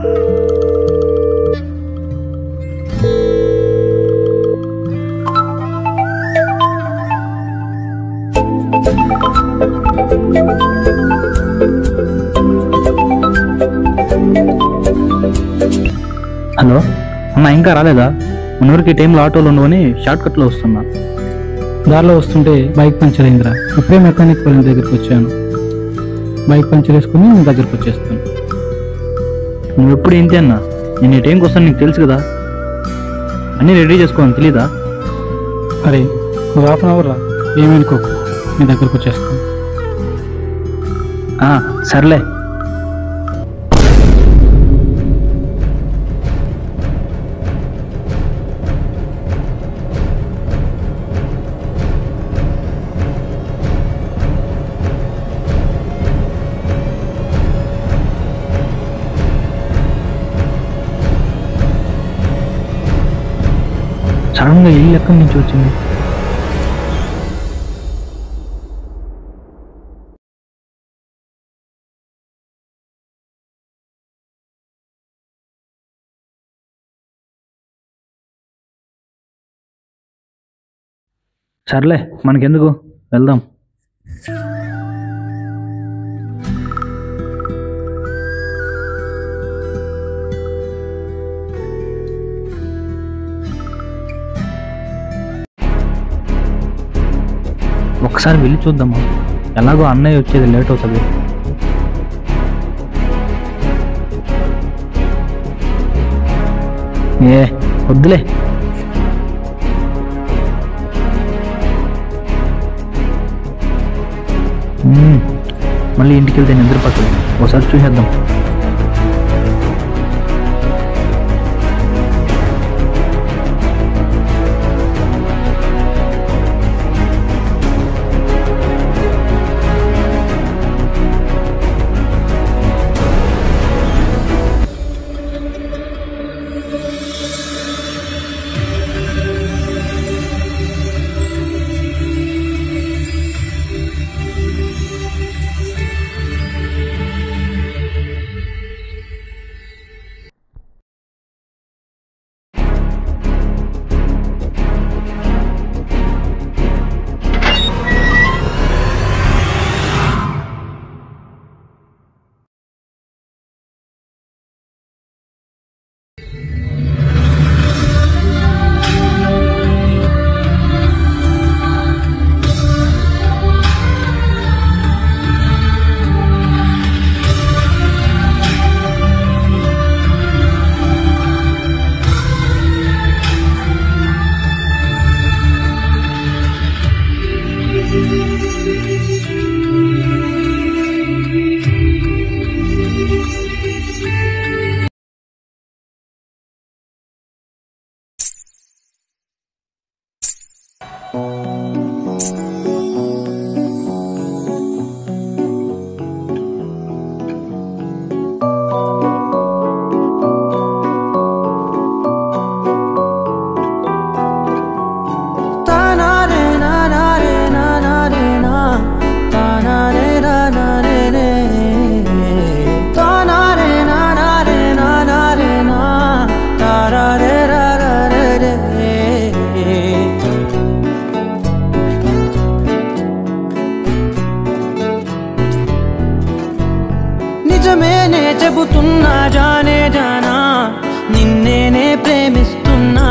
Hello అన్న, ఇంకా రాలేదా? మన ఊరికి టైంలో ఆటోలు ఉండవని షార్ట్ కట్లో వస్తున్నా. దారిలో వస్తుంటే బైక్ పంచర్ అయిందిరా. ఇప్పుడే మెకానిక్ వాళ్ళ దగ్గరికి వచ్చాను. బైక్ పంచర్ వేసుకుని నీ దగ్గరికి వచ్చేస్తాను. నువ్వు ఎప్పుడు ఇంతే అన్నా. నేను ఈ టైంకి వస్తాను, నీకు తెలుసు కదా. అన్నీ రెడీ చేసుకోవాలని తెలీదా? అరే నువ్వు హాఫ్ అన్ అవర్ రా, ఏమనుకోకు, నీ దగ్గరకు వచ్చేస్తాను. సర్లే. సడన్గా ఇల్లు ఎక్కడి నుంచి వచ్చింది? సర్లే, మనకెందుకు, వెళ్దాం. ఒకసారి వెళ్ళి చూద్దామా? ఎలాగో అన్నయ్య వచ్చేది లేట్ అవుతుంది. వద్దులే. మళ్ళీ ఇంటికి వెళ్తే నిద్రపోతుంది. ఒకసారి చూసేద్దాం. నిజమేనే చెబుతున్నా జానే జానా, నిన్నేనే ప్రేమిస్తున్నా.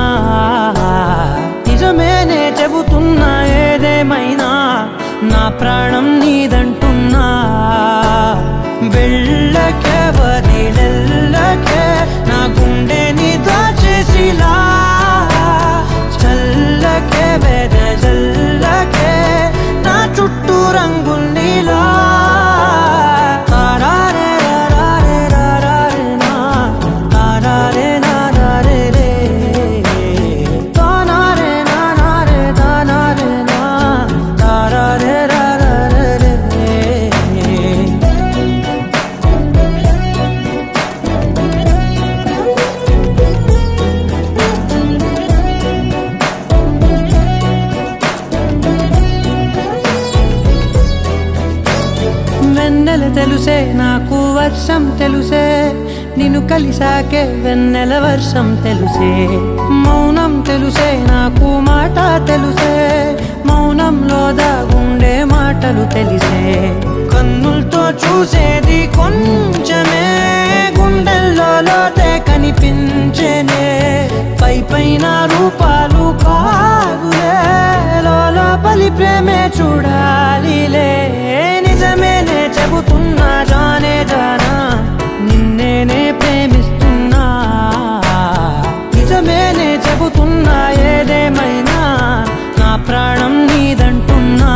నిజమేనే చెబుతున్నా ఏదేమైనా నా ప్రాణం నీదంటున్నా. వెళ్ళకే వదిలెల్లకే నా గుండెని దాచేసిలా, చల్లకే వెదజల్లకే నా చుట్టూ రంగుల్నిలా. వెన్నెల తెలుసే నాకు వర్షం తెలుసే, నిన్ను కలిసాకే వెన్నెల వర్షం తెలుసే మౌనం తెలుసే నాకు మాట తెలుసే మౌనంలో దాగుండే మాటలు తెలిసే కన్నులతో చూసేది కొంచెమే గుండెల్లో లోతే కనిపించేనే పై పైన రూపాలు కాదులే లోపలి ప్రేమే చూడాలిలే నిజమేనే చెబుతున్నా జానే జానా నిన్నేనే ప్రేమిస్తున్నా నిజమేనే చెబుతున్నా ఏదేమైనా నా ప్రాణం నీదంటున్నా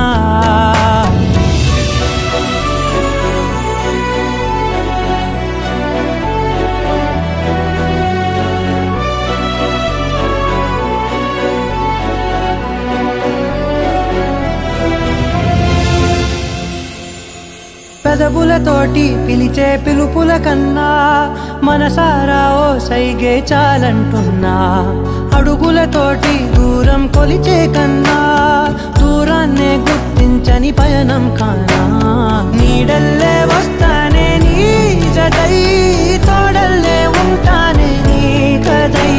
పెదవులతోటి పిలిచే పిలుపుల కన్నా మనసారా ఓ సైగే చాలంటున్నా అడుగులతోటి దూరం కొలిచే కన్నా దూరాన్నే గుర్తించని పయనం కానా నీడల్లే వస్తానే నీ జతై తోడల్లే ఉంటానే నీ కదై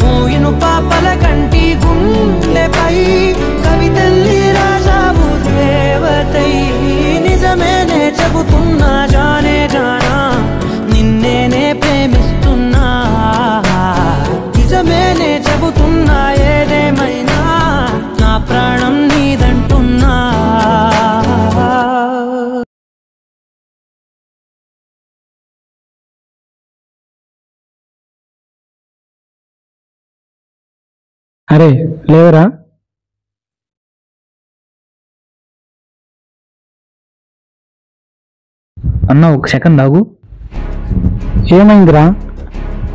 మోయిను పాపల కంటి గుండెపై కవితల్లి రాజావు దేవతై నిజమేనే చెబుతున్నా జానే జానా నిన్నేనే ప్రేమిస్తున్నా నిజమేనే చెబుతున్నా ఏదేమైనా నా ప్రాణం నీదంటున్నా అరే లేవరా? అన్న ఒక సెకండ్ ఆగు. ఏమైందిరా?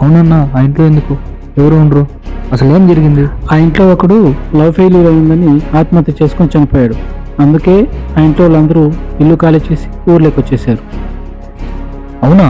అవునన్నా, ఆ ఇంట్లో ఎందుకు? ఎవరు ఉండరు? అసలు ఏం జరిగింది? ఆ ఇంట్లో ఒకడు లవ్ ఫెయిల్యూర్ అయిందని ఆత్మహత్య చేసుకొని చనిపోయాడు. అందుకే ఆ ఇంట్లో వాళ్ళందరూ ఇల్లు ఖాళీ చేసి ఊర్లోకి వచ్చేసారు. అవునా?